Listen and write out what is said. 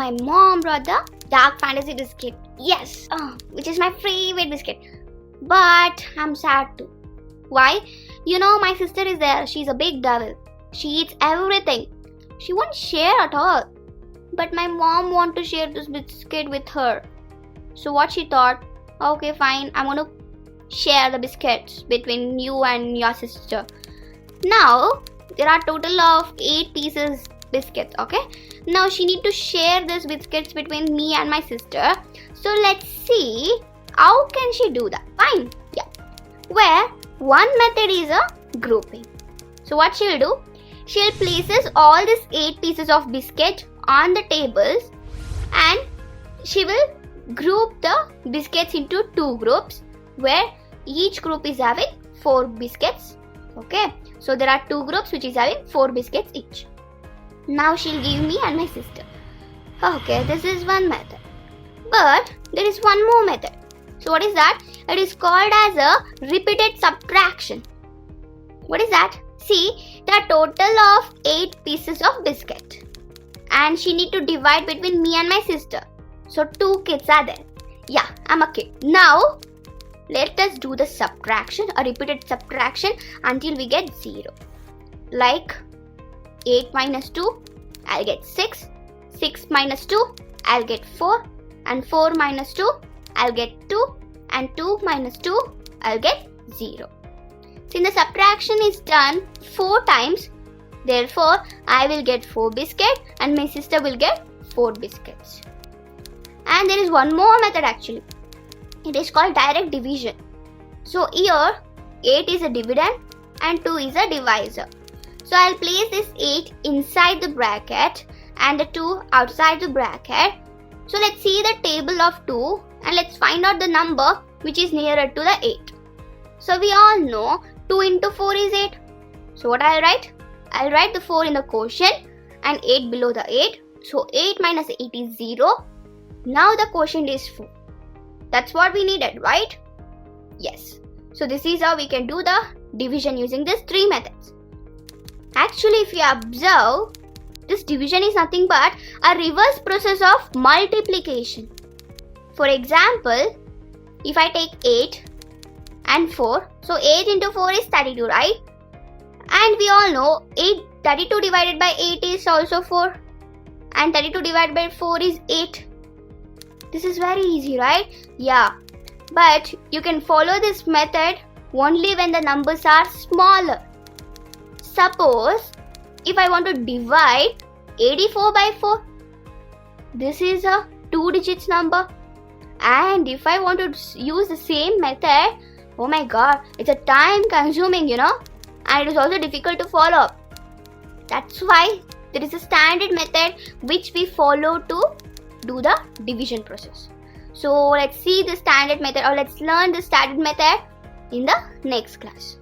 my mom brought the dark fantasy biscuit. Yes, which is my favorite biscuit. But I'm sad too. Why? You know, my sister is there. She's a big devil. She eats everything. She won't share at all. But my mom wants to share this biscuit with her. So what she thought, okay fine, I'm gonna share the biscuits between you and your sister. Now, there are total of 8 pieces biscuits, okay? Now she need to share these biscuits between me and my sister. So let's see how can she do that. Fine, yeah. Where one method is a grouping. So what she'll do, she'll places all these 8 pieces of biscuit on the tables and she will group the biscuits into 2 groups where each group is having 4 biscuits. Okay, so there are 2 groups which is having 4 biscuits each. Now she'll give me and my sister. Okay, this is one method. But there is one more method. So what is that? It is called as a repeated subtraction. What is that? See, there are total of 8 pieces of biscuit. And she need to divide between me and my sister. So 2 kids are there. Yeah, I'm a kid. Now, let us do the subtraction, a repeated subtraction until we get 0. Like 8 minus 2, I'll get 6. 6 minus 2, I'll get 4. And 4 minus 2, I'll get 2. And 2 minus 2, I'll get 0. Since the subtraction is done 4 times, therefore I will get 4 biscuits and my sister will get 4 biscuits. And there is one more method actually. It is called direct division. So here 8 is a dividend and 2 is a divisor. So I'll place this 8 inside the bracket and the 2 outside the bracket. So let's see the table of 2 and let's find out the number which is nearer to the 8. So we all know 2 into 4 is 8. So what I'll write? I'll write the 4 in the quotient and 8 below the 8. So 8 minus 8 is 0. Now the quotient is 4. That's what we needed, right? Yes. So this is how we can do the division using these 3 methods. Actually, if you observe, this division is nothing but a reverse process of multiplication. For example, if I take 8 and 4, so 8 into 4 is 32, right? And we all know 32 divided by 8 is also 4. And 32 divided by 4 is 8. This is very easy, right? Yeah. But you can follow this method only when the numbers are smaller. Suppose if I want to divide 84 by 4, this is a 2 digits number. And if I want to use the same method, oh my god, it's a time consuming, you know, and it is also difficult to follow. That's why there is a standard method which we follow to do the division process. So let's see the standard method or let's learn the standard method in the next class.